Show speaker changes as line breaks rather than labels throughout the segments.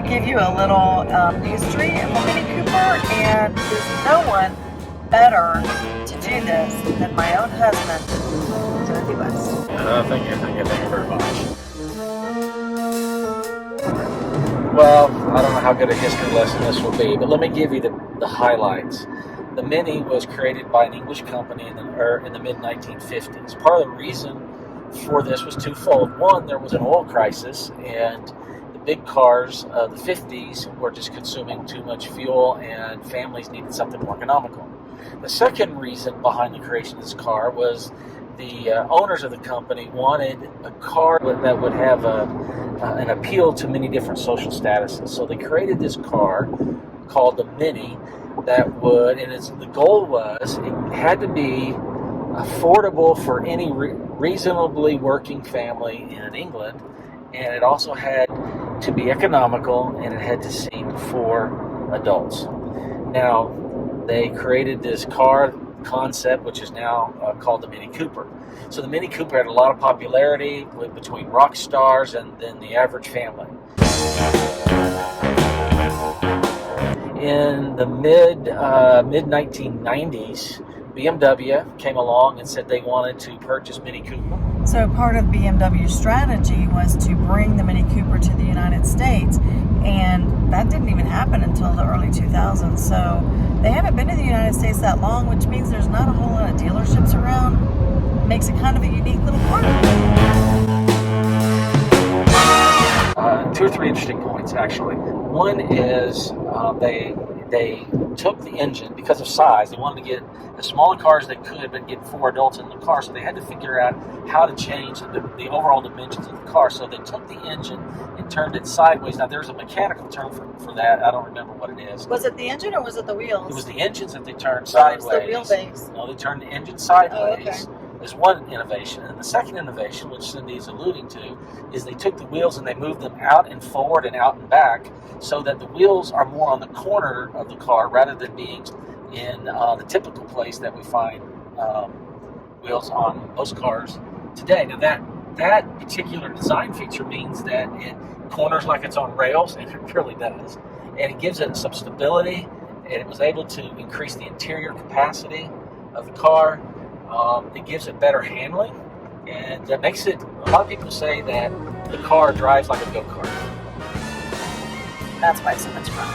give you a little history of the Mini Cooper, and there's no one better to do this than my own husband, Timothy West.
Thank you very much. Well, I don't know how good a history lesson this will be, but let me give you the highlights. The Mini was created by an English company in the mid-1950s. Part of the reason for this was twofold. One, there was an oil crisis, and the big cars of the 50s were just consuming too much fuel, and families needed something more economical. The second reason behind the creation of this car was the owners of the company wanted a car that would have an appeal to many different social statuses. So they created this car called the Mini that would, and the goal was it had to be affordable for any reasonably working family in England, and it also had to be economical, and it had to seat for adults. Now, they created this car concept, which is now called the Mini Cooper. So the Mini Cooper had a lot of popularity between rock stars and then the average family. In the mid-1990s, BMW came along and said they wanted to purchase Mini Cooper.
So part of BMW's strategy was to bring the Mini Cooper to the United States, and that didn't even happen until the early 2000s. So they haven't been in the United States that long, which means there's not a whole lot of dealerships around. Makes it kind of a unique little car.
Two or three interesting points, actually. One is they took the engine because of size. They wanted to get as small a car as they could, but get 4 adults in the car. So they had to figure out how to change the overall dimensions of the car. So they took the engine and turned it sideways. Now, there's a mechanical term for that. I don't remember what it is.
Was it the engine or was it the wheels?
It was the engines that they turned sideways.
It was the wheelbase.
No, they turned the engine sideways.
Oh, okay.
Is one innovation. And the second innovation, which Cindy is alluding to, is they took the wheels and they moved them out and forward and out and back so that the wheels are more on the corner of the car rather than being in the typical place that we find wheels on most cars today. Now that particular design feature means that it corners like it's on rails, and it really does. And it gives it some stability, and it was able to increase the interior capacity of the car. It gives it better handling, and that makes it, a lot of people say that the car drives like a go-kart.
That's why it's so much fun.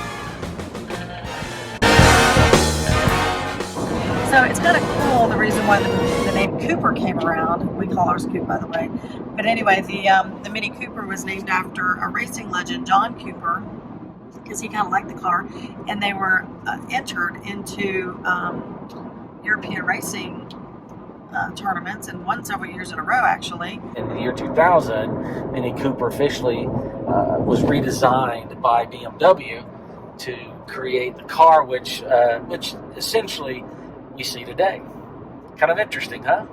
So it's kind of cool, the reason why the name Cooper came around. We call ours Coupe, by the way. But anyway, the Mini Cooper was named after a racing legend, John Cooper, because he kind of liked the car, and they were entered into European racing tournaments, and won several years in a row, actually.
In the year 2000, Mini Cooper officially was redesigned by BMW to create the car which essentially we see today. Kind of interesting, huh?